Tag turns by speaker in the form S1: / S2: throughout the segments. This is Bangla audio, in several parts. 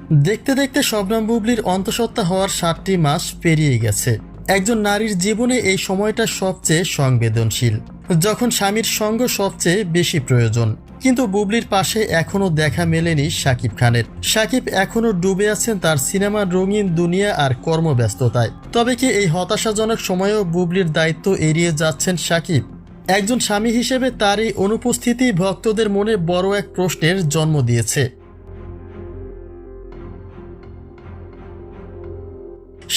S1: দেখতে দেখতে শবনম বুবলির অন্তঃসত্ত্বা হওয়ার 7টি মাস পেরিয়ে গেছে। একজন নারীর জীবনে এই সময়টা সবচেয়ে সংবেদনশীল, যখন স্বামীর সঙ্গ সবচেয়ে বেশি প্রয়োজন। কিন্তু বুবলির পাশে এখনো দেখা মেলেনি শাকিব খানের। শাকিব এখনো ডুবে আছেন তার সিনেমার রঙিন দুনিয়া আর কর্মব্যস্ততায়। তবে কি এই হতাশাজনক সময়েও বুবলির দায়িত্ব এড়িয়ে যাচ্ছেন শাকিব? একজন স্বামী হিসেবে তার এই অনুপস্থিতি ভক্তদের মনে বড় এক প্রশ্নের জন্ম দিয়েছে।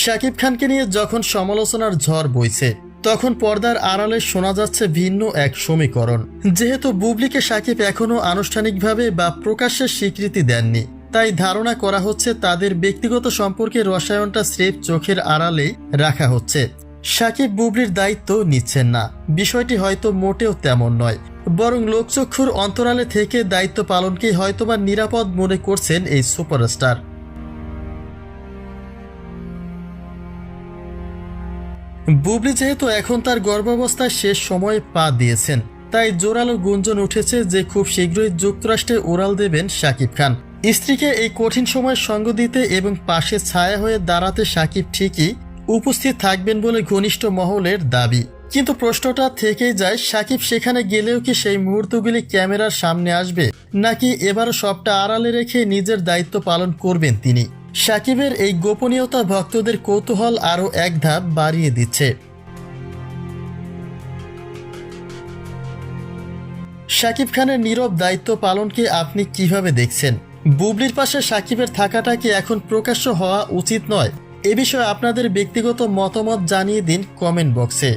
S1: শাকিব খানকে নিয়ে যখন সমালোচনার ঝড় বইছে, তখন পর্দার আড়ালে শোনা যাচ্ছে ভিন্ন এক সমীকরণ। যেহেতু বুবলিকে শাকিব এখনও আনুষ্ঠানিকভাবে বা প্রকাশ্যে স্বীকৃতি দেননি, তাই ধারণা করা হচ্ছে তাদের ব্যক্তিগত সম্পর্কের রসায়নটা স্রেফ চোখের আড়ালে রাখা হচ্ছে। শাকিব বুবলির দায়িত্ব নিচ্ছেন না, বিষয়টি হয়তো মোটেও তেমন নয়, বরং লোকচক্ষুর অন্তরালে থেকে দায়িত্ব পালনকেই হয়তোবা নিরাপদ মনে করছেন এই সুপারস্টার। বুবলি যেহেতু এখন তার গর্ভাবস্থায় শেষ সময়ে পা দিয়েছেন, তাই জোরালো গুঞ্জন উঠেছে যে খুব শীঘ্রই যুক্তরাষ্ট্রে উড়াল দেবেন শাকিব খান। স্ত্রীকে এই কঠিন সময় সঙ্গ দিতে এবং পাশে ছায়া হয়ে দাঁড়াতে শাকিব ঠিকই উপস্থিত থাকবেন বলে ঘনিষ্ঠ মহলের দাবি। কিন্তু প্রশ্নটা থেকেই যায়, শাকিব সেখানে গেলেও কি সেই মুহূর্তগুলি ক্যামেরার সামনে আসবে, নাকি এবারও সবটা আড়ালে রেখে নিজের দায়িত্ব পালন করবেন তিনি? শাকিবের এই গোপনীয়তা ভক্তদের কৌতূহল আরও এক ধাপ বাড়িয়ে দিচ্ছে। শাকিব খানের নীরব দায়িত্ব পালনকে আপনি কিভাবে দেখছেন? বুবলির পাশে শাকিবের থাকাটা কি এখন প্রকাশ্য হওয়া উচিত নয়? এ বিষয়ে আপনাদের ব্যক্তিগত মতামত জানিয়ে দিন কমেন্ট বক্সে।